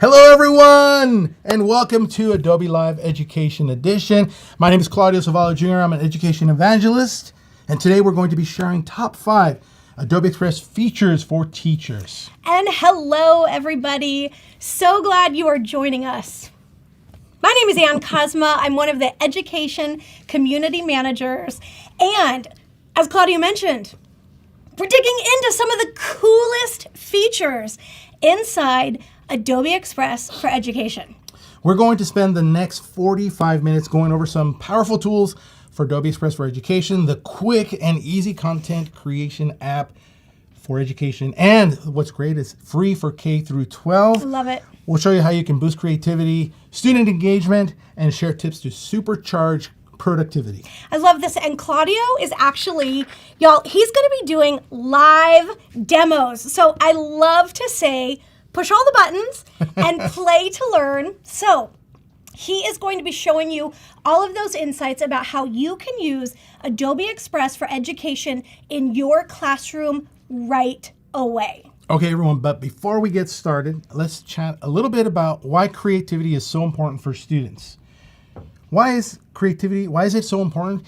Hello everyone, and welcome to Adobe Live Education Edition. My name is Claudio Zavala Jr. I'm an Education Evangelist, and today we're going to be sharing top 5 Adobe Express features for teachers. And hello everybody, so glad you are joining us. My name is Ann Cosma. I'm one of the Education Community Managers, and as Claudio mentioned, we're digging into some of the coolest features inside Adobe Express for Education. We're going to spend the next 45 minutes going over some powerful tools for Adobe Express for Education, the quick and easy content creation app for education. And what's great is free for K12. Love it. We'll show you how you can boost creativity, student engagement, and share tips to supercharge productivity. I love this. And Claudio is actually, y'all, he's going to be doing live demos. So I love to say, push all the buttons and play to learn. So he is going to be showing you all of those insights about how you can use Adobe Express for Education in your classroom right away. Okay, everyone, but before we get started, let's chat a little bit about why creativity is so important for students. Why is it so important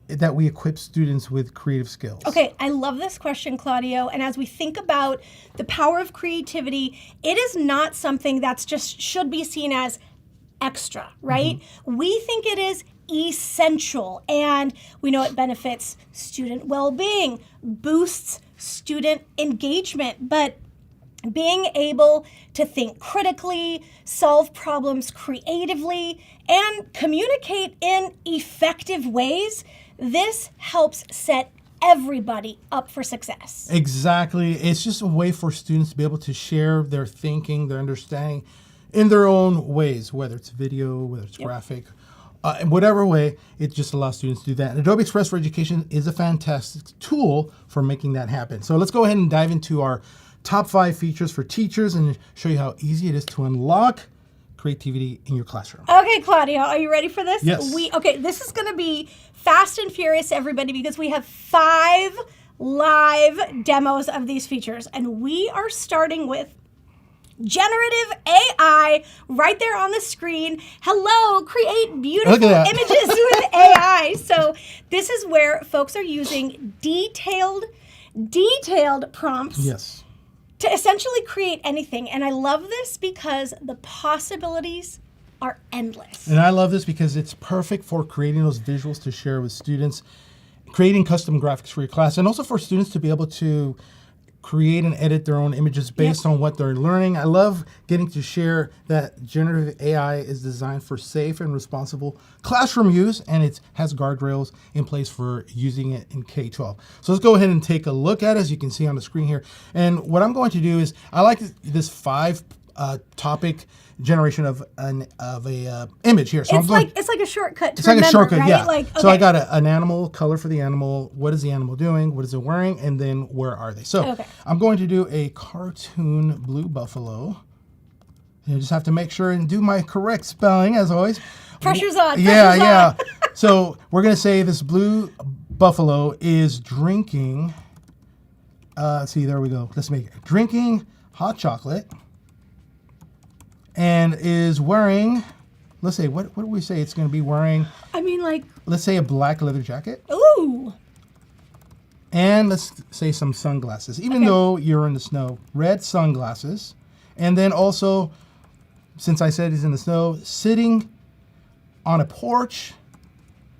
that we equip students with creative skills? Okay, I love this question, Claudio. And as we think about the power of creativity, it is not something that's just should be seen as extra, right? Mm-hmm. We think it is essential, and we know it benefits student well-being, boosts student engagement, but being able to think critically, solve problems creatively, and communicate in effective ways, this helps set everybody up for success. Exactly. It's just a way for students to be able to share their thinking, their understanding in their own ways, whether it's video, whether it's graphic, in whatever way, it just allows students to do that. And Adobe Express for Education is a fantastic tool for making that happen. So let's go ahead and dive into our top 5 features for teachers and show you how easy it is to unlock creativity in your classroom. Okay, Claudio, are you ready for this? Yes. This is going to be fast and furious, everybody, because we have 5 live demos of these features, and we are starting with generative AI right there on the screen. Hello, create beautiful images with AI. So this is where folks are using detailed prompts. Yes. To essentially create anything. And I love this because the possibilities are endless. And I love this because it's perfect for creating those visuals to share with students, creating custom graphics for your class, and also for students to be able to create and edit their own images based on what they're learning. I love getting to share that generative AI is designed for safe and responsible classroom use, and it has guardrails in place for using it in K12. So let's go ahead and take a look at it, as you can see on the screen here. And what I'm going to do is, I like this 5 topic generation of a image here. So it's like a shortcut to it's like remember, a shortcut, right? yeah. Okay. So I got an animal, color for the animal, what is the animal doing, what is it wearing, and then where are they? So I'm going to do a cartoon blue buffalo. You just have to make sure and do my correct spelling, as always. Pressure's on. Yeah. So we're going to say this blue buffalo is drinking, see, there we go. Let's make it. Drinking hot chocolate. And is wearing, let's say, what do we say it's going to be wearing? I mean, like, let's say a black leather jacket. Ooh. And let's say some sunglasses, even though you're in the snow. Red sunglasses. And then also, since I said he's in the snow, sitting on a porch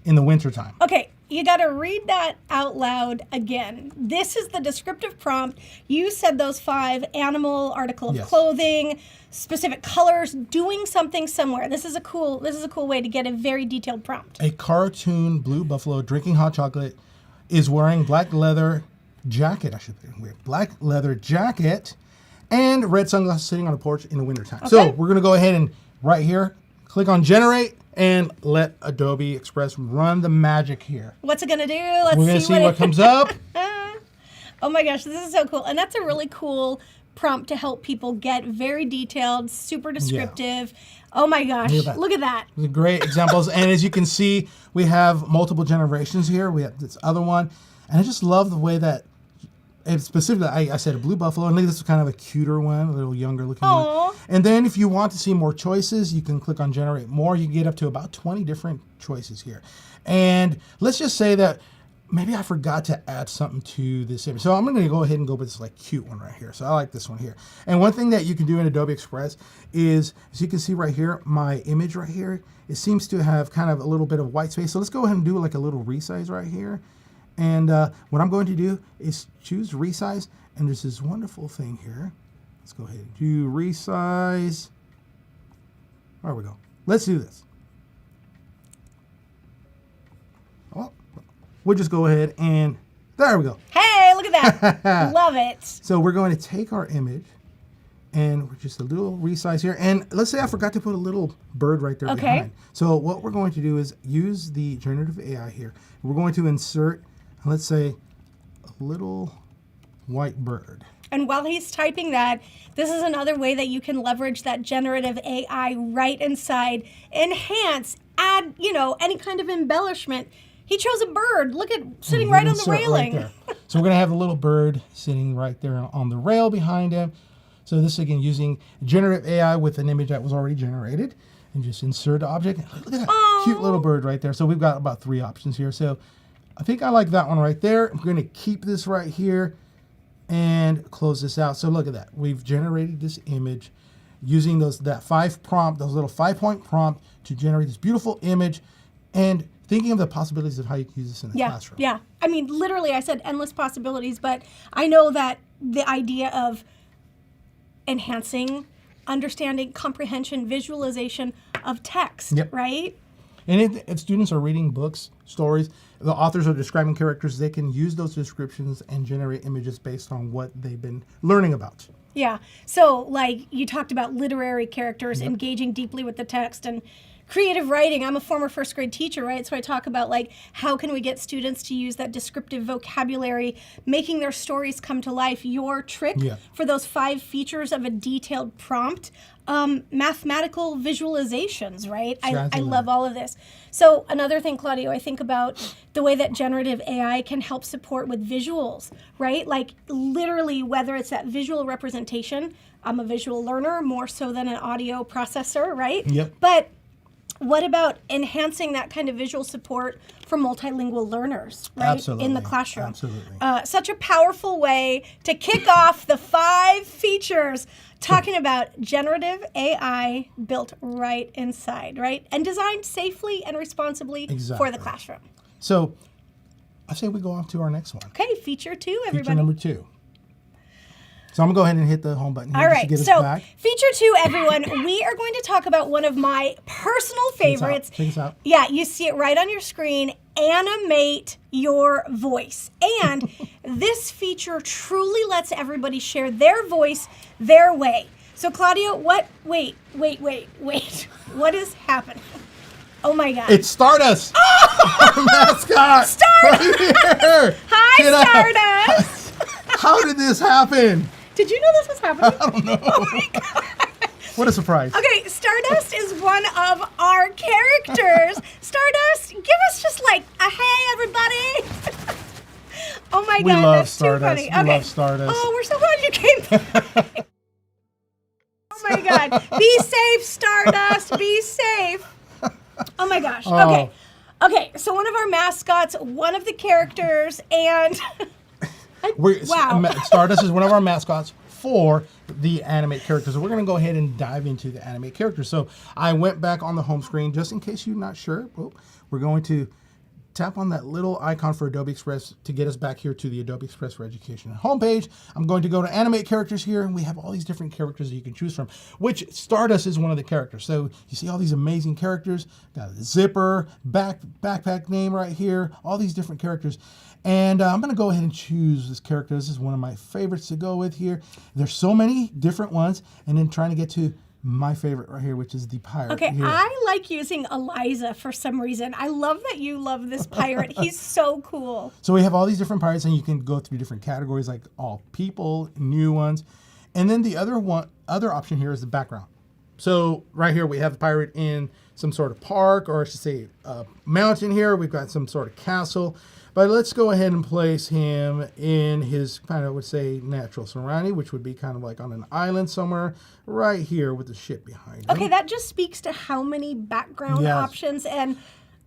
in the wintertime. Okay, you got to read that out loud again. This is the descriptive prompt. You said those 5: animal, article of clothing, specific colors, doing something somewhere. This is a cool way to get a very detailed prompt. A cartoon blue buffalo drinking hot chocolate is wearing black leather jacket. Black leather jacket and red sunglasses sitting on a porch in the wintertime. Okay. So we're going to go ahead and right here, click on generate and let Adobe Express run the magic here. What's it going to do? We're going to see what comes up. Oh my gosh, this is so cool. And that's a really cool prompt to help people get very detailed, super descriptive. Yeah. Oh my gosh, look at that. Great examples. And as you can see, we have multiple generations here. We have this other one. And I just love the way that And specifically, I said a blue buffalo. I think this is kind of a cuter one, a little younger looking Aw. one. And then if you want to see more choices, you can click on generate more. You can get up to about 20 different choices here. And let's just say that maybe I forgot to add something to this image. So I'm going to go ahead and go with this like cute one right here. So I like this one here. And one thing that you can do in Adobe Express is, as you can see right here, my image right here, it seems to have kind of a little bit of white space. So let's go ahead and do like a little resize right here. And what I'm going to do is choose resize. And there's this wonderful thing here. Let's go ahead and do resize. There we go. Let's do this. Oh, we'll just go ahead and there we go. Hey, look at that. Love it. So we're going to take our image and we're just a little resize here. And let's say I forgot to put a little bird right there behind. So what we're going to do is use the generative AI here. We're going to insert, let's say, a little white bird. And while he's typing that, this is another way that you can leverage that generative AI right inside, enhance, add, any kind of embellishment. He chose a bird. Look at sitting right on the railing. Right there. So we're going to have a little bird sitting right there on the rail behind him. So this, again, using generative AI with an image that was already generated. And just insert object. Look at that cute little bird right there. So we've got about 3 options here. So I think I like that one right there. I'm going to keep this right here and close this out. So look at that. We've generated this image using those little 5-point prompt to generate this beautiful image, and thinking of the possibilities of how you can use this in the classroom. Yeah. I mean, literally, I said endless possibilities, but I know that the idea of enhancing understanding, comprehension, visualization of text, right? And if students are reading books, stories, the authors are describing characters, they can use those descriptions and generate images based on what they've been learning about. Yeah. So, like, you talked about literary characters engaging deeply with the text, and creative writing. I'm a former first grade teacher, right? So I talk about, like, how can we get students to use that descriptive vocabulary, making their stories come to life. Your trick for those 5 features of a detailed prompt, mathematical visualizations, right? I love all of this. So another thing, Claudio, I think about the way that generative AI can help support with visuals, right? Like, literally, whether it's that visual representation. I'm a visual learner more so than an audio processor, right? But what about enhancing that kind of visual support for multilingual learners, right? In the classroom. Such a powerful way to kick off the 5 features, talking about generative AI built right inside, right? And designed safely and responsibly for the classroom. So I say we go on to our next one. Okay, feature 2, everybody. Feature number 2. So I'm going to go ahead and hit the home button here. All right, just to get so us back. Feature 2, everyone, we are going to talk about one of my personal favorites. Check this out. Yeah, you see it right on your screen. Animate your voice. And this feature truly lets everybody share their voice their way. So, Claudio, wait. What is happening? Oh my God. It's Stardust. Our mascot. Stardust. Right here. Hi, Stardust. How did this happen? Did you know this was happening? I don't know. Oh my God. What a surprise. Okay, Stardust is one of our characters. Stardust, give us just like a hey, everybody. Oh my God, that's Stardust. too funny. We love Stardust. Oh, we're so glad you came back. Oh my God. Be safe, Stardust. Be safe. Oh my gosh. Oh. Okay, so one of our mascots, one of the characters, and wow. Stardust is one of our mascots for the animate characters. So we're going to go ahead and dive into the animate characters. So I went back on the home screen just in case you're not sure. We're going to tap on that little icon for Adobe Express to get us back here to the Adobe Express for Education homepage. I'm going to go to animate characters here, and we have all these different characters that you can choose from, which Stardust is one of the characters. So you see all these amazing characters, got the zipper, backpack name right here, all these different characters. And I'm going to go ahead and choose this character. This is one of my favorites to go with here. There's so many different ones, and then trying to get to my favorite right here, which is the pirate. Okay, here. I like using Eliza for some reason. I love that you love this pirate. He's so cool. So we have all these different pirates, and you can go through different categories like all people, new ones. And then the other option here is the background. So right here we have the pirate in some sort of park, or I should say mountain here. We've got some sort of castle. But let's go ahead and place him in his kind of, would say, natural surrounding, which would be kind of like on an island somewhere right here with the ship behind him. Okay, that just speaks to how many background options. And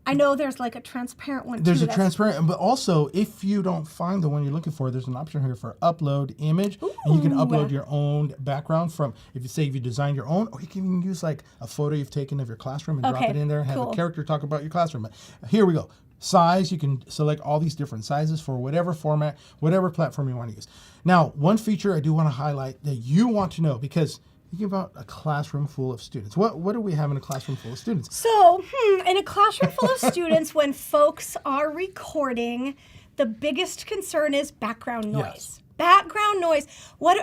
I know there's like a transparent one There's too. a transparent, but also if you don't find the one you're looking for, there's an option here for upload image. Ooh. And you can upload your own background from, if you design your own, or you can even use like a photo you've taken of your classroom and drop it in there and have a character talk about your classroom. But here we go. Size, you can select all these different sizes for whatever format, whatever platform you want to use. Now, one feature I do want to highlight that you want to know, because thinking about a classroom full of students. What do we have in a classroom full of students? So, in a classroom full of students, when folks are recording, the biggest concern is background noise. Yes. Background noise.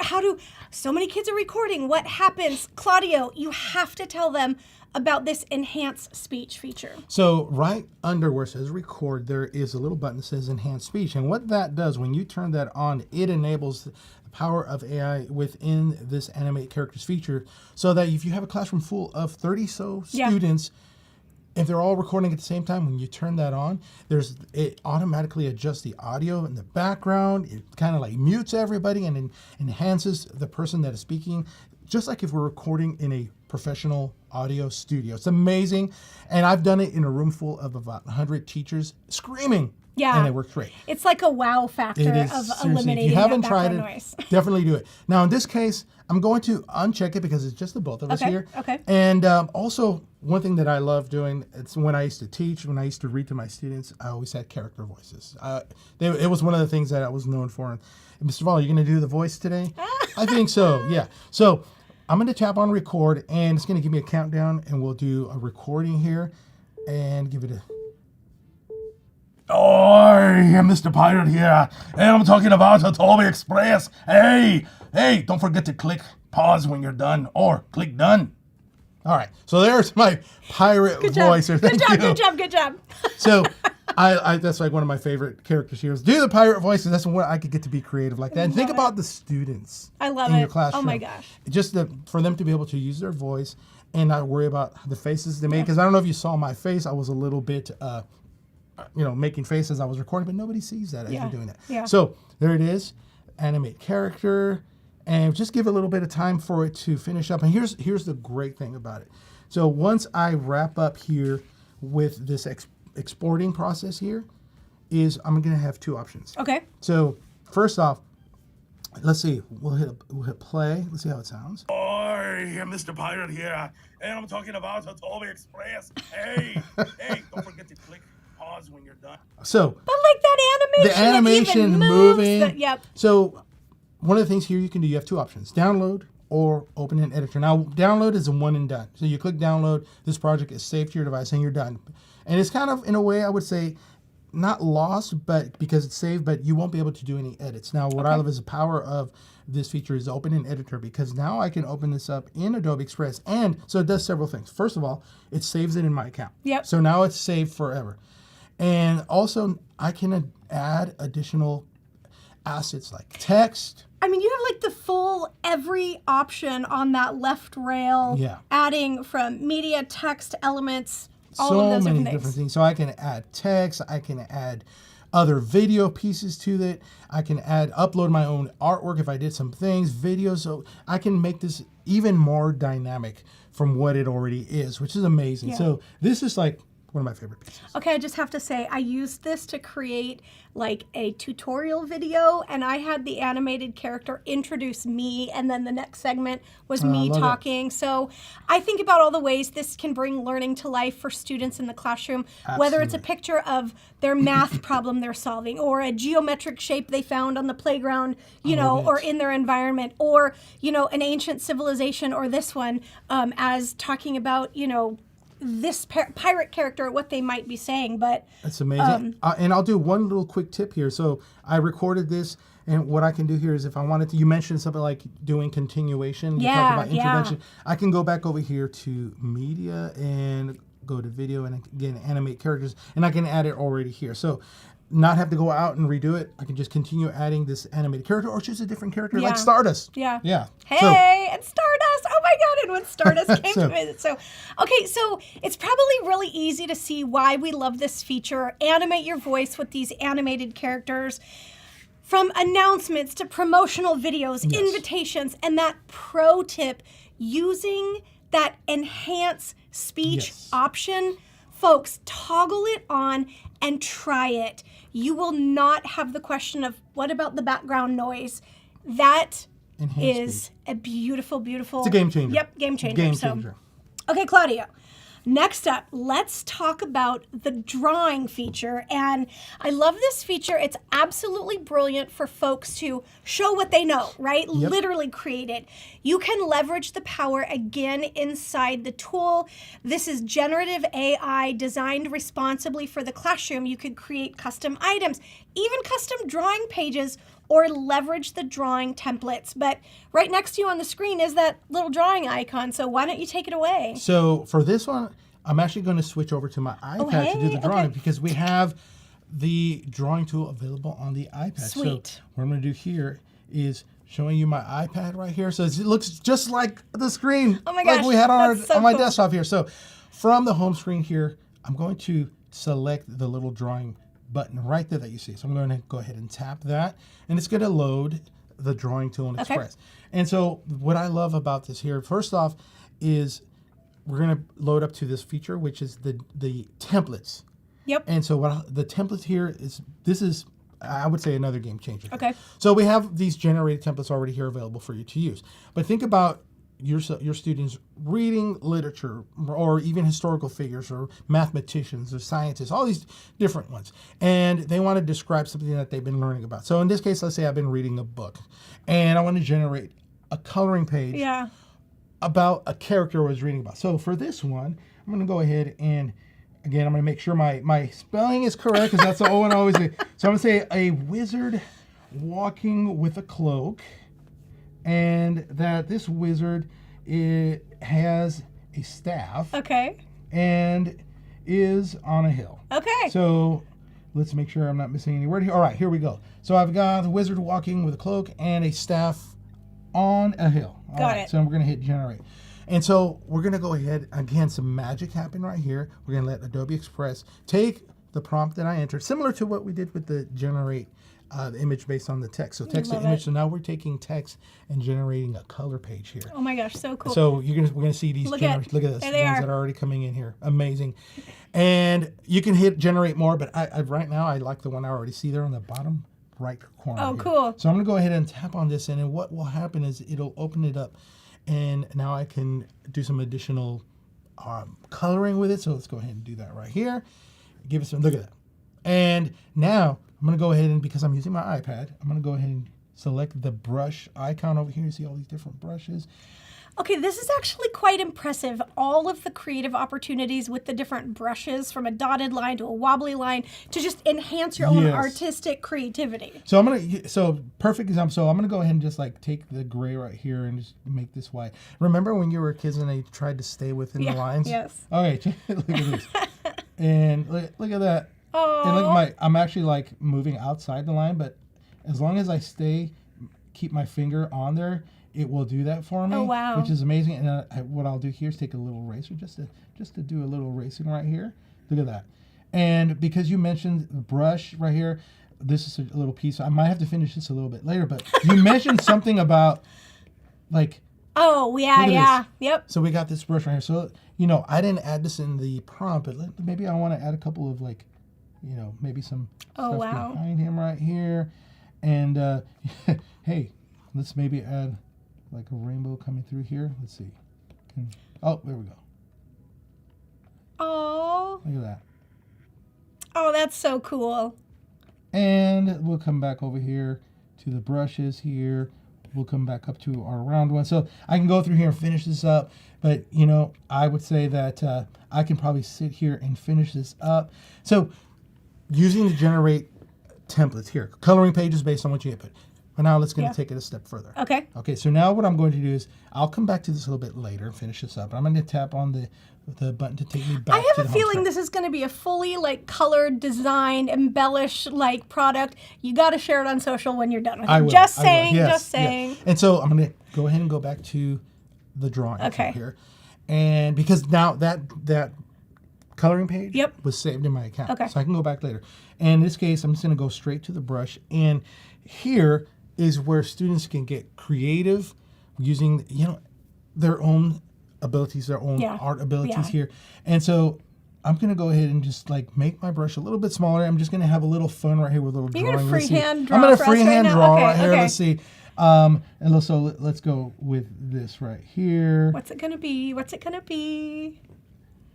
How do so many kids are recording? What happens? Claudio, you have to tell them about this enhanced speech feature. So right under where it says record, there is a little button that says enhanced speech. And what that does, when you turn that on, it enables the power of AI within this animate characters feature, so that if you have a classroom full of 30 students, if they're all recording at the same time, when you turn that on, it automatically adjusts the audio in the background. It kind of like mutes everybody and enhances the person that is speaking, just like if we're recording in a professional audio studio. It's amazing. And I've done it in a room full of about 100 teachers screaming. Yeah. And it works great. It's like a wow factor of eliminating if you haven't that tried background it, noise. definitely do it. Now, in this case, I'm going to uncheck it because it's just the both of us here. Okay. And also, one thing that I love doing, it's when I used to teach, when I used to read to my students, I always had character voices. It was one of the things that I was known for. And Mr. Zavala, you going to do the voice today? I think so, yeah. So I'm going to tap on record, and it's going to give me a countdown, and we'll do a recording here and give it a... Oh, Mr. Pirate here, and I'm talking about Adobe Express. Hey, don't forget to click pause when you're done, or click done. All right, so there's my pirate voice. Good job. So I that's like one of my favorite characters here. Do the pirate voice, and that's when I could get to be creative like that. And think about the students in your classroom. Oh my gosh. Just for them to be able to use their voice and not worry about the faces they make. Because I don't know if you saw my face. I was a little bit, making faces as I was recording, but nobody sees that as you're doing that. Yeah. So there it is, animate character, and just give it a little bit of time for it to finish up. And here's the great thing about it. So once I wrap up here with this exporting process here, is I'm going to have two options. Okay. So first off, let's see. We'll hit play. Let's see how it sounds. Oh, Mr. Pirate here, and I'm talking about Adobe Express. Hey, don't forget to click pause when you're done. So, but like that the animation moving. Yep. So one of the things here you can do, you have two options: download or open an editor. Now, download is a one and done. So you click download. This project is saved to your device, and you're done. And it's kind of, in a way, I would say, not lost, but because it's saved, but you won't be able to do any edits. Now, what I love is the power of this feature is open an editor, because now I can open this up in Adobe Express. And so it does several things. First of all, it saves it in my account. Yep. So now it's saved forever. And also I can add additional assets like text. I mean, you have like the full every option on that left rail. Yeah. Adding from media, text, elements, all So of those many different things. So I can add text, I can add other video pieces to it. I can upload my own artwork if I did some things, videos. So I can make this even more dynamic from what it already is, which is amazing. Yeah. So this is like one of my favorite pieces. Okay, I just have to say, I used this to create like a tutorial video, and I had the animated character introduce me, and then the next segment was me talking. So I think about all the ways this can bring learning to life for students in the classroom, whether it's a picture of their math problem they're solving, or a geometric shape they found on the playground, or in their environment, or, an ancient civilization, or this one, as talking about, this pirate character, what they might be saying. But that's amazing. And I'll do one little quick tip here. So I recorded this, and what I can do here is, if I wanted to, you mentioned something like doing continuation. You talked about intervention. I can go back over here to media and go to video, and again, animate characters, and I can add it already here. So not have to go out and redo it. I can just continue adding this animated character, or choose a different character like Stardust. Yeah. Yeah. Hey, it's Stardust. Oh my God. And when Stardust came to visit. So, okay, so it's probably really easy to see why we love this feature. Animate your voice with these animated characters. From announcements to promotional videos, invitations, and that pro tip, using that enhance speech option. Folks, toggle it on and try it. You will not have the question of, what about the background noise? That is a beautiful, beautiful... It's a game changer. Yep, game changer. Game changer. Okay, Claudio. Next up, let's talk about the drawing feature. And I love this feature. It's absolutely brilliant for folks to show what they know, right? Yep. Literally create it. You can leverage the power again inside the tool. This is generative AI designed responsibly for the classroom. You could create custom items, even custom drawing pages, or leverage the drawing templates. But right next to you on the screen is that little drawing icon. So why don't you take it away? So for this one, I'm actually going to switch over to my iPad to do the drawing because we have the drawing tool available on the iPad. Sweet. So what I'm going to do here is showing you my iPad right here. So it looks just like the screen like we had on my desktop here. So from the home screen here, I'm going to select the little drawing button right there that you see. So I'm going to go ahead and tap that, and it's going to load the drawing tool in Express. And so what I love about this here, first off, is we're going to load up to this feature, which is the templates. Yep. And so the templates here is I would say another game changer. Okay. So we have these generated templates already here available for you to use. But think about your students reading literature or even historical figures or mathematicians or scientists, all these different ones. And they want to describe something that they've been learning about. So in this case, let's say I've been reading a book and I want to generate a coloring page about a character I was reading about. So for this one, I'm going to go ahead and, again, I'm going to make sure my spelling is correct because that's the one I always do. So I'm going to say a wizard walking with a cloak, and that this wizard has a staff. Okay. And is on a hill. Okay. So let's make sure I'm not missing any word here. All right, here we go. So I've got the wizard walking with a cloak and a staff on a hill. Got it. So we're going to hit generate. And so we're going to go ahead, again, some magic happened right here. We're going to let Adobe Express take the prompt that I entered, similar to what we did with the generate the image based on the text. So text to image. So now we're taking text and generating a color page here. Oh my gosh, so cool. So we're gonna see these. Look at this. There they ones that are already coming in here. Amazing. And you can hit generate more, but I right now I like the one I already see there on the bottom right corner. Oh, here. cool. So I'm gonna go ahead and tap on this, and what will happen is it'll open it up, and now I can do some additional coloring with it. So let's go ahead and do that right here. Give it some. Look at that. And now I'm going to go ahead and, because I'm using my iPad, I'm going to go ahead and select the brush icon over here. You see all these different brushes. Okay, this is actually quite impressive. All of the creative opportunities with the different brushes, from a dotted line to a wobbly line, to just enhance your own artistic creativity. So perfect example. So I'm going to go ahead and just like take the gray right here and just make this white. Remember when you were kids and they tried to stay within the lines? Yes. Okay, look at this. And look at that. Oh. And look, I'm actually like moving outside the line, but as long as I keep my finger on there, it will do that for me. Oh, wow. Which is amazing. And what I'll do here is take a little eraser just to do a little erasing right here. Look at that. And because you mentioned the brush right here, this is a little piece. I might have to finish this a little bit later, but you mentioned something about like. Oh, yeah. Yep. So we got this brush right here. So, I didn't add this in the prompt, but maybe I want to add a couple of like, maybe some stuff behind him right here. And hey, let's maybe add like a rainbow coming through here. Let's see. There we go. Oh. Look at that. Oh, that's so cool. And we'll come back over here to the brushes here. We'll come back up to our round one. So I can go through here and finish this up. But, I would say that I can probably sit here and finish this up. So using the generate templates here, coloring pages based on what you input. But now let's take it a step further. Okay. Okay, so now what I'm going to do is, I'll come back to this a little bit later and finish this up. I'm going to tap on the button to take me back to the home I have a feeling this is going to be a fully colored, designed, embellished product. You got to share it on social when you're done with it. Just saying. And so I'm going to go ahead and go back to the drawing Okay. tool here. And because now that coloring page Yep. was saved in my account. Okay. So I can go back later. And in this case, I'm just going to go straight to the brush. And here is where students can get creative using, their own abilities, their own art abilities here. And so I'm going to go ahead and just like make my brush a little bit smaller. I'm just going to have a little fun right here with a little You're drawing. going to freehand draw I'm going for to us freehand right draw now? right here. Okay. Let's see. And so let's go with this right here. What's it going to be? What's it going to be?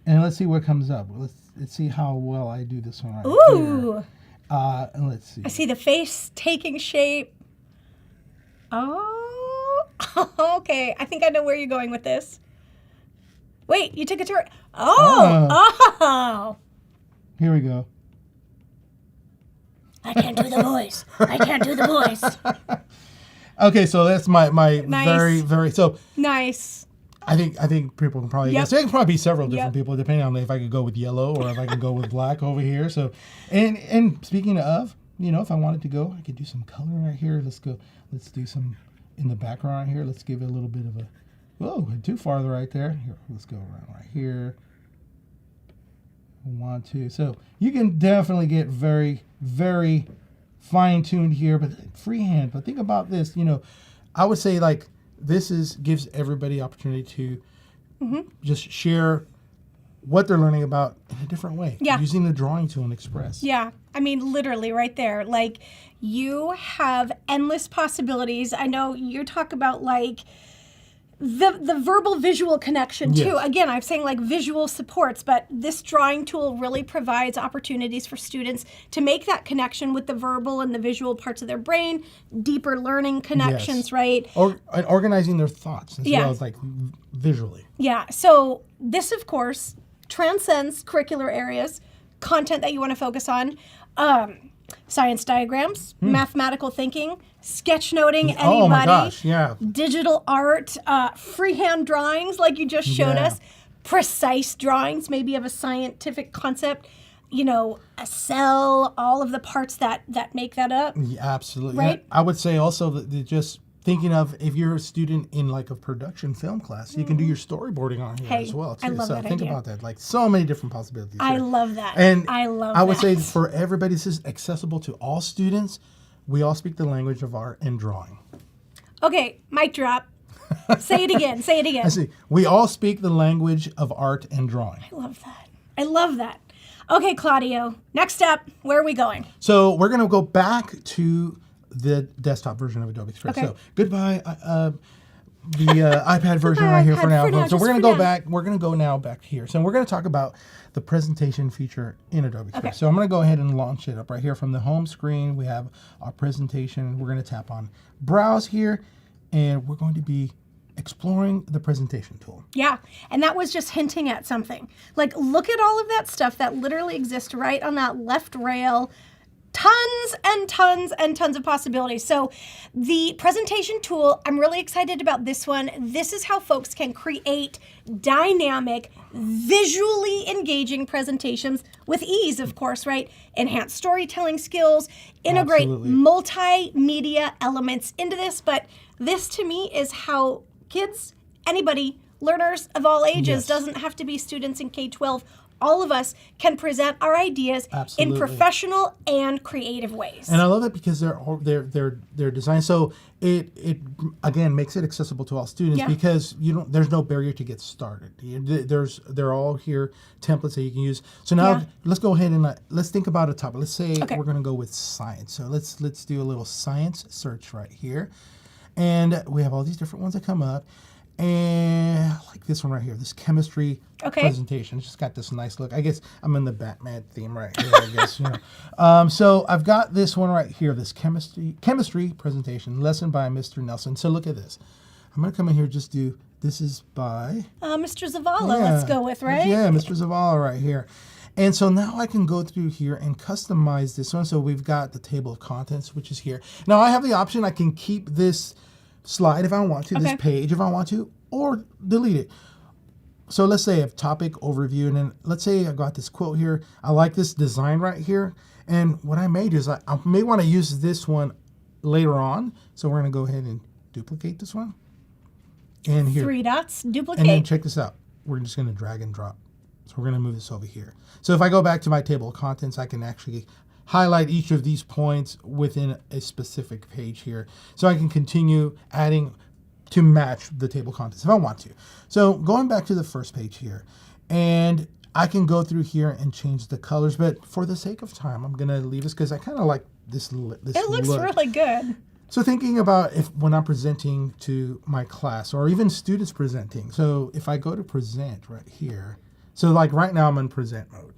And let's see what comes up. Let's see how well I do this one right Ooh. here. And let's see. I see the face taking shape. Oh, okay. I think I know where you're going with this. Wait, you took a turn. Oh. Here we go. I can't do the voice. I can't do the voice. Okay, so that's my Nice. very so Nice. I think people can probably guess. There can probably be several different people depending on if I could go with yellow or if I could go with black over here. So and speaking of, if I wanted to go, I could do some color right here. Let's do some in the background right here. Let's give it a little bit of a too farther right there. Here, let's go around right here. 1, 2. So you can definitely get very, very fine-tuned here, but freehand. But think about this, I would say like this gives everybody opportunity to just share what they're learning about in a different way. Yeah. Using the drawing tool in Express. Yeah. I mean, literally right there. Like, you have endless possibilities. I know you talk about like the verbal visual connection too. Yes. Again, I'm saying like visual supports, but this drawing tool really provides opportunities for students to make that connection with the verbal and the visual parts of their brain, deeper learning connections, right? And organizing their thoughts as well as like visually. Yeah. So this, of course, transcends curricular areas, content that you want to focus on. Science diagrams, mathematical thinking, sketchnoting, anybody, Oh my gosh, yeah. digital art, freehand drawings like you just showed us, precise drawings maybe of a scientific concept, a cell, all of the parts that make that up. Yeah, absolutely. Right? And I would say also that just thinking of if you're a student in like a production film class, you can do your storyboarding on here as well too. I love so that think idea. about that. Like so many different possibilities. I here. love that. And I love I would that. say for everybody, this is accessible to all students. We all speak the language of art and drawing. Okay, mic drop. Say it again. Say it again. I see. We all speak the language of art and drawing. I love that. I love that. Okay, Claudio, next up, where are we going? So we're going to go back to the desktop version of Adobe Express. Okay. So goodbye, the iPad version right here for iPad now. for now, So just we're going for to go now. back. We're going to go now back here. So we're going to talk about the presentation feature in Adobe Express. Okay. So I'm going to go ahead and launch it up right here from the home screen. We have our presentation. We're going to tap on Browse here, and we're going to be exploring the presentation tool. Yeah, and that was just hinting at something. Like, look at all of that stuff that literally exists right on that left rail. Tons and tons and tons of possibilities. So the presentation tool, I'm really excited about this one. This is how folks can create dynamic, visually engaging presentations with ease, of course, right? Enhance storytelling skills, integrate Absolutely. multimedia elements into this. But this to me is how kids, anybody, learners of all ages, Yes. doesn't have to be students in K12. All of us can present our ideas Absolutely. in professional and creative ways. And I love it because they're designed so it again makes it accessible to all students because there's no barrier to get started. They're all here templates that you can use. So now let's go ahead and let's think about a topic. Let's say we're going to go with science. So let's do a little science search right here, and we have all these different ones that come up. And I like this one right here, this chemistry presentation. It's just got this nice look. I guess I'm in the Batman theme right here, I guess. So I've got this one right here, this chemistry presentation, lesson by Mr. Nelson. So look at this. I'm going to come in here and just do, this is by... Mr. Zavala, let's go with, right? Yeah, Mr. Zavala right here. And so now I can go through here and customize this one. So we've got the table of contents, which is here. Now I have the option, I can keep this slide if I want to, this page if I want to, or delete it. So let's say I have topic overview, and then let's say I got this quote here. I like this design right here. And what I may do is I may want to use this one later on. So we're going to go ahead and duplicate this one. And here. 3 dots, duplicate. And then check this out. We're just going to drag and drop. So we're going to move this over here. So if I go back to my table of contents, I can actually highlight each of these points within a specific page here. So I can continue adding to match the table contents if I want to. So going back to the first page here, and I can go through here and change the colors, but for the sake of time, I'm going to leave this because I kind of like this It looks look. really good. So thinking about if when I'm presenting to my class or even students presenting. So if I go to present right here, so like right now I'm in present mode.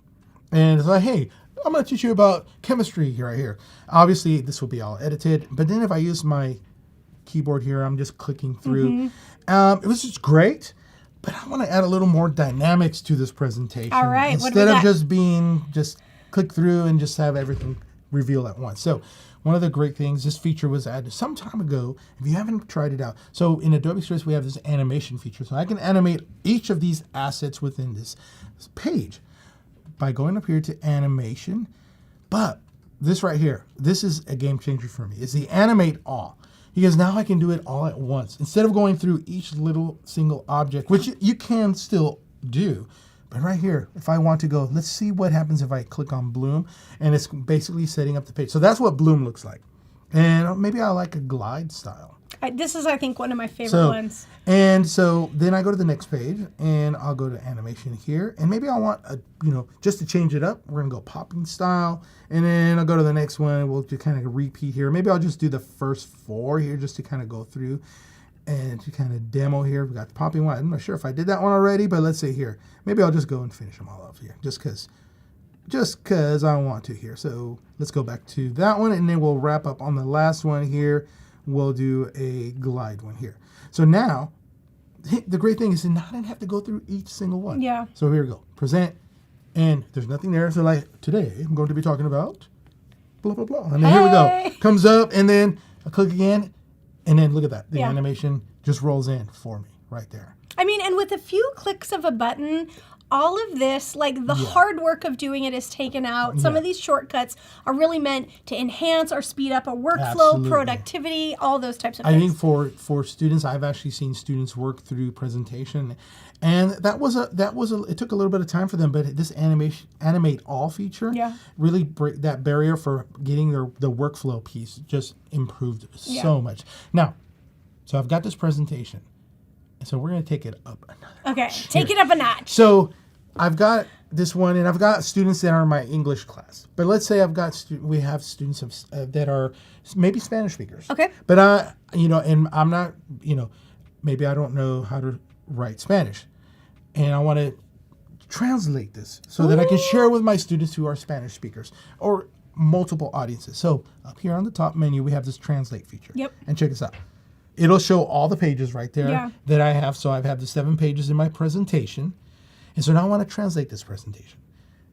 And it's like, hey, I'm going to teach you about chemistry right here. Obviously, this will be all edited. But then if I use my keyboard here, I'm just clicking through. It was just great. But I want to add a little more dynamics to this presentation. All right. Instead of just being just click through and just have everything reveal at once. So one of the great things, this feature was added some time ago. If you haven't tried it out. So in Adobe Express, we have this animation feature. So I can animate each of these assets within this page by going up here to animation. But this right here, this is a game changer for me. It's the animate all. Because now I can do it all at once. Instead of going through each little single object, which you can still do. But right here, if I want to go, let's see what happens if I click on Bloom. And it's basically setting up the page. So that's what Bloom looks like. And maybe I like a glide style. This is, I think, one of my favorite ones. And so then I go to the next page and I'll go to animation here. And maybe I want, just to change it up, we're going to go popping style. And then I'll go to the next one. We'll just kind of repeat here. Maybe I'll just do the first 4 here just to kind of go through and to kind of demo here. We got the popping one. I'm not sure if I did that one already, but let's say here. Maybe I'll just go and finish them all up here just because I want to here. So let's go back to that one and then we'll wrap up on the last one here. We'll do a glide one here. So now, the great thing is now I didn't have to go through each single one. Yeah. So here we go. Present. And there's nothing there. So like today, I'm going to be talking about blah, blah, blah. And then here we go. Comes up and then I click again. And then look at that. The animation just rolls in for me right there. I mean, and with a few clicks of a button, all of this, like the hard work of doing it is taken out. Some of these shortcuts are really meant to enhance or speed up a workflow, productivity, all those types of things. I think for students, I've actually seen students work through presentation, and it took a little bit of time for them, but this animate all feature really break that barrier for getting the workflow piece just improved so much. Now, so I've got this presentation. So we're going to take it up another notch. Take it up a notch. So I've got this one, and I've got students that are in my English class. But let's say we have students that are maybe Spanish speakers. Okay. But and I'm not, maybe I don't know how to write Spanish, and I want to translate this so that I can share with my students who are Spanish speakers or multiple audiences. So up here on the top menu, we have this translate feature. Yep. And check this out. It'll show all the pages right there that I have. So I've had the 7 pages in my presentation. And so now I want to translate this presentation.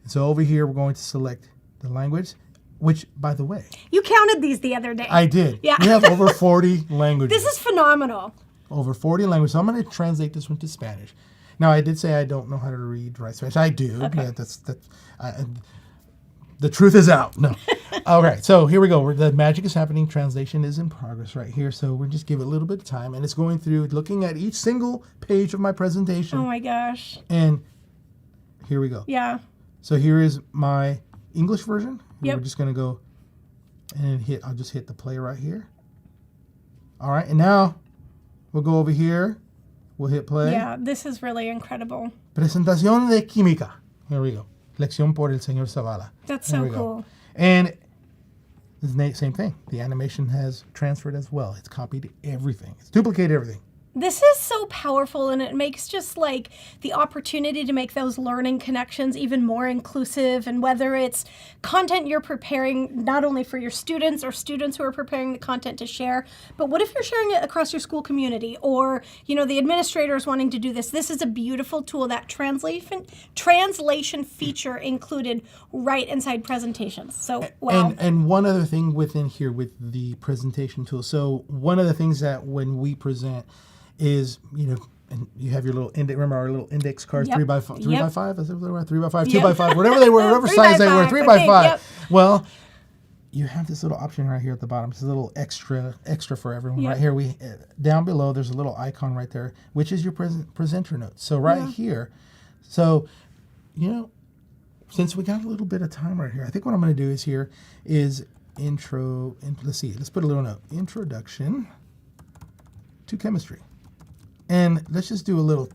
And so over here, we're going to select the language, which, by the way. You counted these the other day. I did. Yeah. We have over 40 languages. This is phenomenal. Over 40 languages. So I'm going to translate this one to Spanish. Now, I did say I don't know how to write Spanish. I do. Okay. Yeah, the truth is out. No. All right. So here we go. The magic is happening. Translation is in progress right here. So we'll just give it a little bit of time. And it's going through, looking at each single page of my presentation. Oh, my gosh. And here we go. Yeah. So here is my English version. Yep. We're just going to go and I'll just hit the play right here. All right. And now we'll go over here. We'll hit play. Yeah, this is really incredible. Presentación de química. Here we go. Lección por el señor Zavala. That's so cool. And the same thing. The animation has transferred as well. It's copied everything. It's duplicated everything. This is so powerful, and it makes just like the opportunity to make those learning connections even more inclusive. And whether it's content you're preparing not only for your students or students who are preparing the content to share, but what if you're sharing it across your school community, or the administrators wanting to do this? This is a beautiful tool. That translation feature included right inside presentations. So wow. And one other thing within here with the presentation tool. So one of the things that when we present is, and you have your little index, remember our little index cards, 3 by 5, 3 by 5, is it 3 by 5, 2 by 5, whatever they were, whatever size they were, 3 by 5. Well, you have this little option right here at the bottom. It's a little extra for everyone. Right here, we down below, there's a little icon right there, which is your presenter notes. So right here, so, since we got a little bit of time right here, I think what I'm going to do is intro, and let's put a little note, introduction to chemistry. And let's just do a little,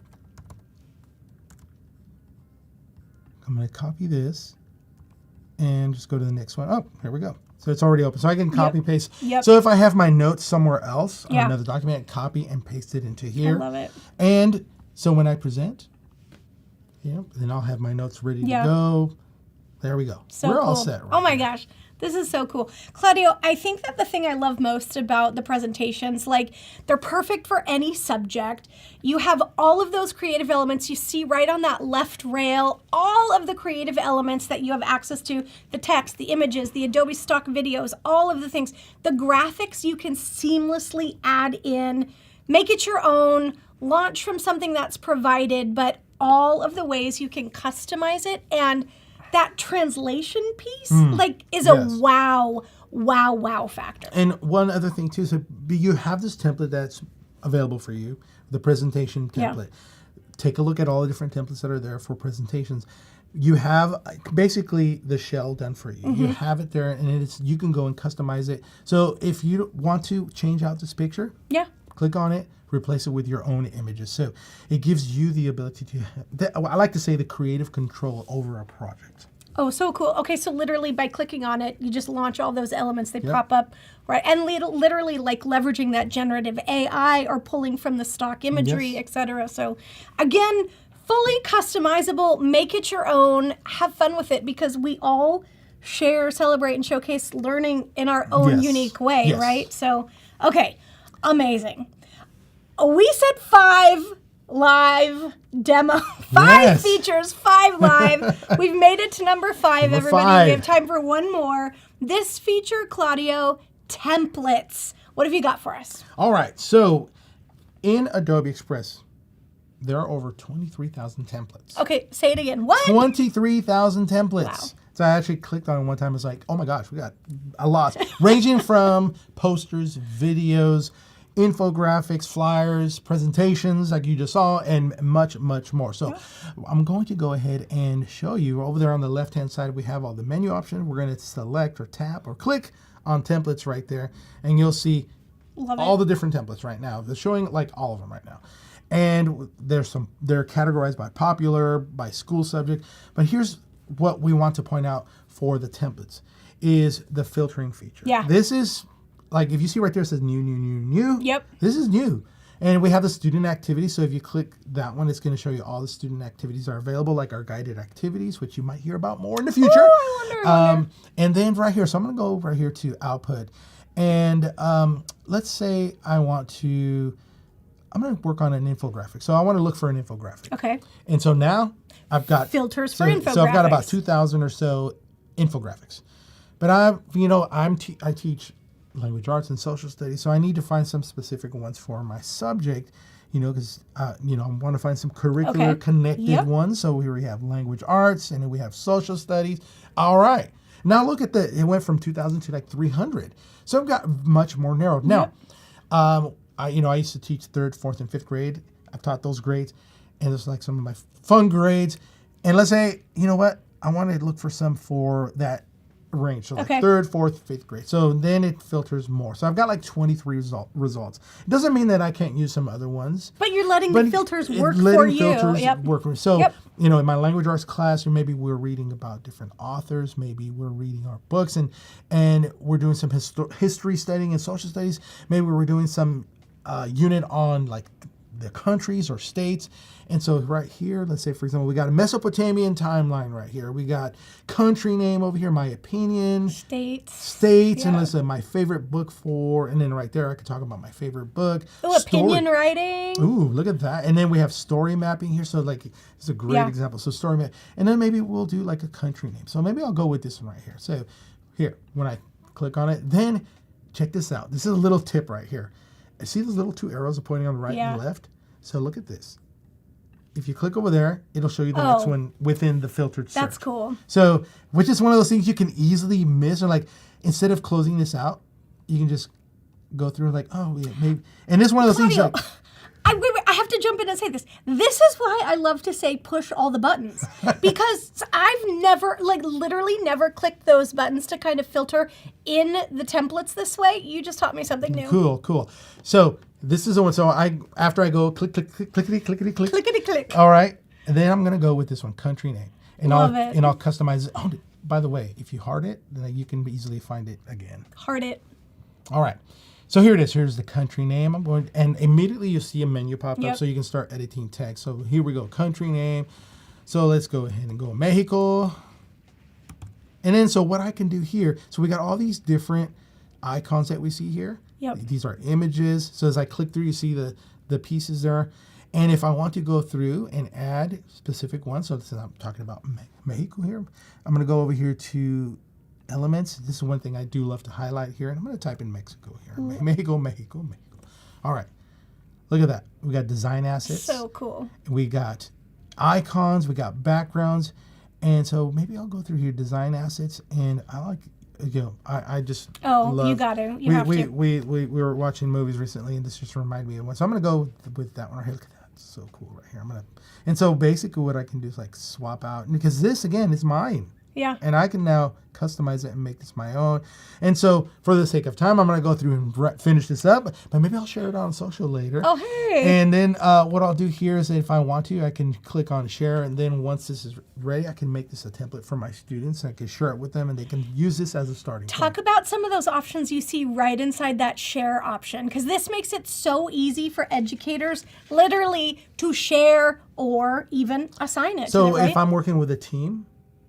I'm going to copy this and just go to the next one. Oh, here we go. So it's already open. So I can copy paste. Yep. So if I have my notes somewhere else on another document, copy and paste it into here. I love it. And so when I present, then I'll have my notes ready to go. There we go. So We're cool. all set right Oh my now. gosh. This is so cool. Claudio, I think that the thing I love most about the presentations, like they're perfect for any subject. You have all of those creative elements you see right on that left rail, all of the creative elements that you have access to, the text, the images, the Adobe stock videos, all of the things. The graphics you can seamlessly add in, make it your own, launch from something that's provided, but all of the ways you can customize it, and that translation piece is a wow factor. And one other thing too, so you have this template that's available for you, the presentation template. Take a look at all the different templates that are there for presentations. You have basically the shell done for you. You have it there, and you can go and customize it. So if you want to change out this picture, click on it, replace it with your own images. So it gives you the ability to, I like to say, the creative control over a project. Oh, so cool. Okay, so literally by clicking on it, you just launch all those elements. They pop up, right? And literally like leveraging that generative AI or pulling from the stock imagery, etc. So again, fully customizable, make it your own, have fun with it, because we all share, celebrate, and showcase learning in our own unique way, right? So, okay, amazing. We said 5 live demo, 5 features, 5 live. We've made it to number 5, everybody. We have time for one more. This feature, Claudio, templates. What have you got for us? All right. So in Adobe Express, there are over 23,000 templates. Okay, say it again. What? 23,000 templates. Wow. So I actually clicked on it one time. I was like, oh my gosh, we got a lot. Ranging from posters, videos, infographics, flyers, presentations like you just saw, and much, much more. So I'm going to go ahead and show you. Over there on the left-hand side, we have all the menu options. We're going to select or tap or click on templates right there, and you'll see all the different templates right now. They're showing like all of them right now. And they're categorized by popular, by school subject. But here's what we want to point out for the templates is the filtering feature. Yeah. This is, like, if you see right there, it says new. Yep. This is new. And we have the student activities. So if you click that one, it's going to show you all the student activities are available, like our guided activities, which you might hear about more in the future. Oh, I wonder. And then right here, so I'm going to go right here to output. And let's say I'm going to work on an infographic. So I want to look for an infographic. Okay. And so now I've got filters for infographics. So I've got about 2,000 or so infographics. But I teach language arts and social studies, so I need to find some specific ones for my subject, because I want to find some curricular connected ones. So here we have language arts, and then we have social studies. All right. Now look at it went from 2,000 to like 300. So I've got much more narrowed. Now, I used to teach 3rd, 4th, and 5th grade. I've taught those grades, and those are like some of my fun grades. And let's say, I want to look for some for that range. So like 3rd, 4th, 5th grade. So then it filters more. So I've got like 23 results. It doesn't mean that I can't use some other ones. But you're letting the filters work for you. Work for me. So, in my language arts class, maybe we're reading about different authors. Maybe we're reading our books, and we're doing some history studying and social studies. Maybe we're doing some unit on like the countries or states. And so right here, let's say, for example, we got a Mesopotamian timeline right here. We got country name over here, my opinion. States. And let's say my favorite book and then right there, I could talk about my favorite book. Oh, opinion writing. Ooh, look at that. And then we have story mapping here. So like, it's a great example. So story map. And then maybe we'll do like a country name. So maybe I'll go with this one right here. So here, when I click on it, then check this out. This is a little tip right here. See those little 2 arrows pointing on the right and left? So look at this. if you click over there, it'll show you the next one within the filtered search. That's cool. So, which is one of those things you can easily miss, or like instead of closing this out, you can just go through like, oh, yeah, maybe. And this is one of those things Claudio, like, I have to jump in and say this. This is why I love to say push all the buttons, because I've never, like literally never clicked those buttons to kind of filter in the templates this way. You just taught me something new. Cool. So this is the one. So after I go click, clickety, clickety, click. Clickety click. All right. And then I'm going to go with this one, country name. And Love it. And I'll customize it. Oh, by the way, if you heart it, then you can easily find it again. Heart it. All right. So here it is. Here's the country name. And immediately you'll see a menu pop Yep. up so you can start editing text. So here we go, country name. So let's go ahead and go Mexico. And then so what I can do here, so we got all these different icons that we see here. Yep. These are images. So as I click through, you see the pieces there. And if I want to go through and add specific ones, so this is, I'm talking about Mexico here. I'm going to go over here to elements. This is one thing I do love to highlight here. And I'm going to type in Mexico here. Mexico. All right. Look at that. We got design assets. So cool. We got icons. We got backgrounds. And so maybe I'll go through here, design assets. And I like, I just love. You got to. You have to. We were watching movies recently, and this just reminded me of one. So I'm going to go with that one right here. Look at that. It's so cool right here. And so basically what I can do is like swap out. Because this, again, is mine. Yeah. And I can now customize it and make this my own. And so for the sake of time, I'm going to go through and finish this up. But maybe I'll share it on social later. Oh, hey. And then what I'll do here is that if I want to, I can click on share. And then once this is ready, I can make this a template for my students. I can share it with them, and they can use this as a starting point. Talk about some of those options you see right inside that share option, because this makes it so easy for educators literally to share or even assign it. So to them, right? if I'm working with a team,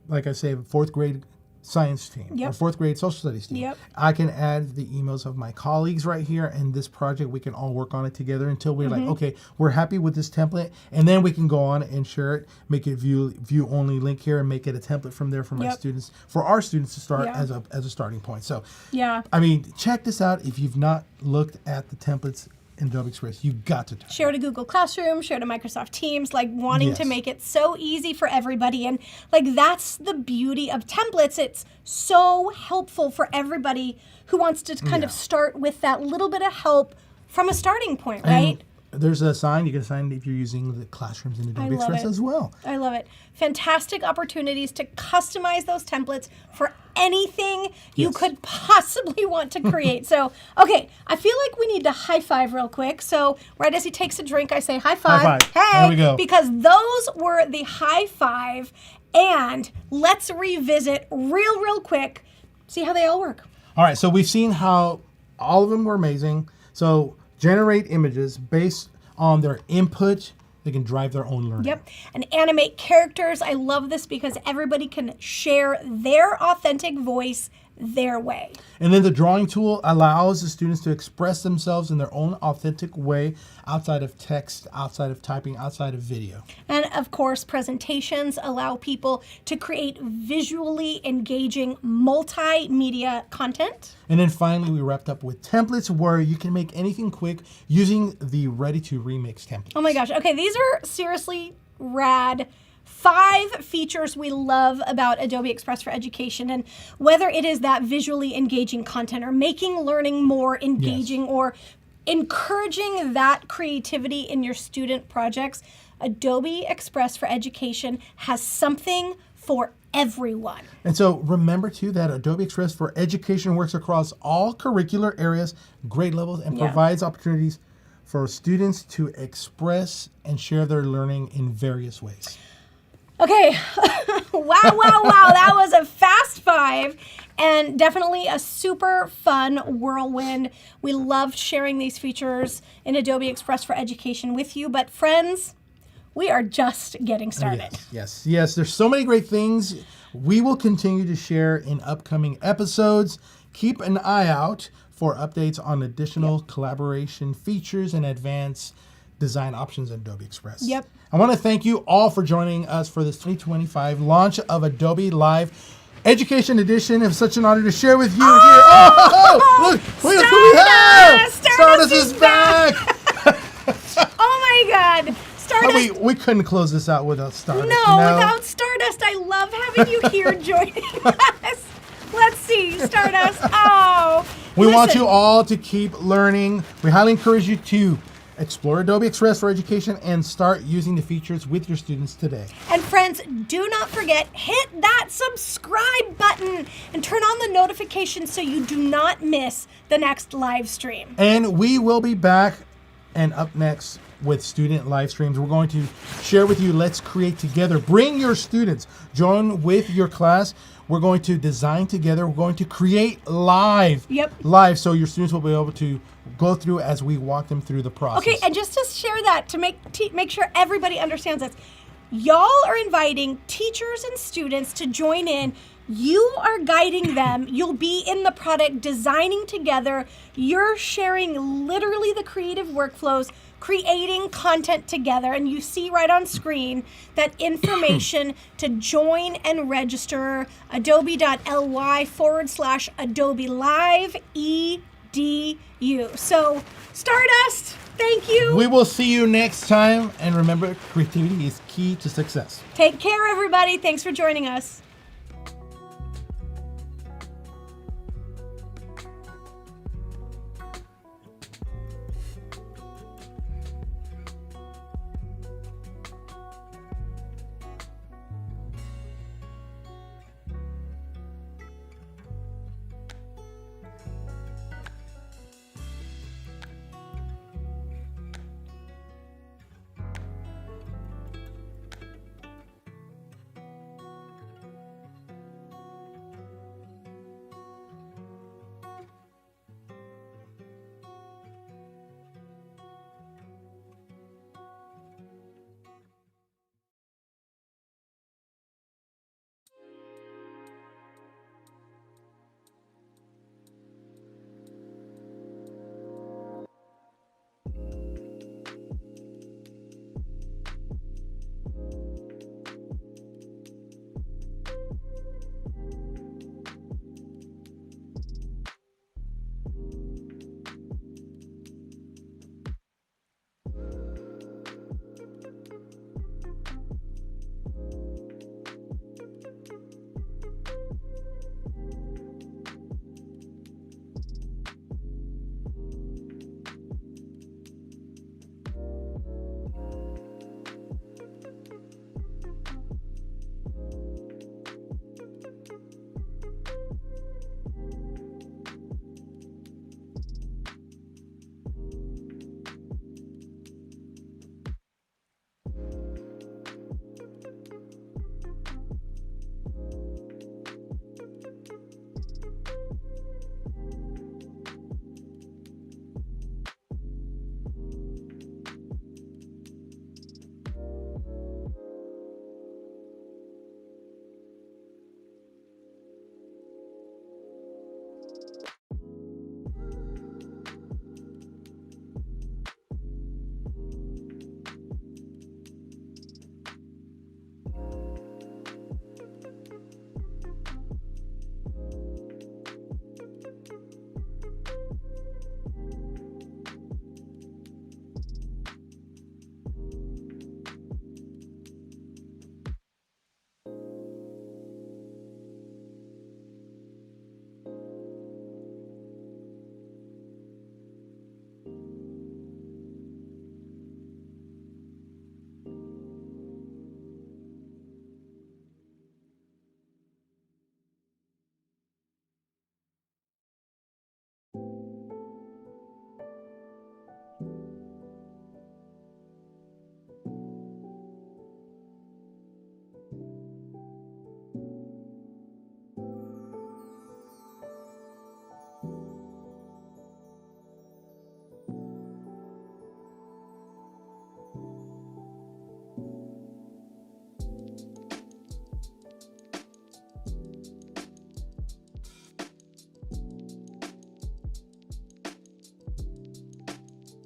like I say, fourth grade science team Yep. or fourth grade social studies team, Yep. I can add the emails of my colleagues right here, and this project, we can all work on it together until we're like, okay, we're happy with this template, and then we can go on and share it, make it view only link here, and make it a template from there for my Yep. students, for our students to start Yeah. as a starting point. So, Yeah. I mean, check this out. If you've not looked at the templates in Adobe Express, you got to. Share to Google Classroom, share to Microsoft Teams, like wanting to Yes. make it so easy for everybody. And like that's the beauty of templates. It's so helpful for everybody who wants to kind of start with that little bit of help from a starting point, right? And there's a sign. You can sign if you're using the classrooms in Adobe love Express it. as well. I love it. Fantastic opportunities to customize those templates for anything you Yes. could possibly want to create. So, okay, I feel like we need to high five real quick. So, right as he takes a drink, I say high five. High five. Hey, There we go. because those were the high five. And let's revisit real quick, see how they all work. All right, so we've seen how all of them were amazing. So generate images based on their input. They can drive their own learning. Yep. And animate characters. I love this because everybody can share their authentic voice their way. And then the drawing tool allows the students to express themselves in their own authentic way outside of text, outside of typing, outside of video. And of course, presentations allow people to create visually engaging multimedia content. And then finally, we wrapped up with templates where you can make anything quick using the Ready to Remix template. Oh my gosh. Okay, these are seriously rad. 5 features we love about Adobe Express for Education, and whether it is that visually engaging content or making learning more engaging or encouraging that creativity in your student projects, Adobe Express for Education has something for everyone. And so remember too that Adobe Express for Education works across all curricular areas, grade levels, and provides opportunities for students to express and share their learning in various ways. Okay, wow, that was a fast 5 and definitely a super fun whirlwind. We loved sharing these features in Adobe Express for Education with you, but friends, we are just getting started. Yes. There's so many great things we will continue to share in upcoming episodes. Keep an eye out for updates on additional collaboration features and advanced design options in Adobe Express. Yep. I want to thank you all for joining us for this 2025 launch of Adobe Live Education Edition. It's such an honor to share with you here. Oh, look, wait, who we have! Stardust is back! Oh my God! Stardust. We couldn't close this out without Stardust. No, without Stardust. I love having you here joining us. Let's see, Stardust. Oh. We want listen. you all to keep learning. We highly encourage you to explore Adobe Express for education and start using the features with your students today. And friends, do not forget, hit that subscribe button and turn on the notifications so you do not miss the next live stream. And we will be back and up next with student live streams. We're going to share with you, let's create together. Bring your students, join with your class. We're going to design together. We're going to create live. Yep. Live, so your students will be able to go through as we walk them through the process. Okay, and just to share that, to make sure everybody understands this, y'all are inviting teachers and students to join in. You are guiding them. You'll be in the product designing together. You're sharing literally the creative workflows, creating content together. And you see right on screen that information to join and register, adobe.ly/Adobe Live EDU. So, Stardust, thank you. We will see you next time. And remember, creativity is key to success. Take care, everybody. Thanks for joining us.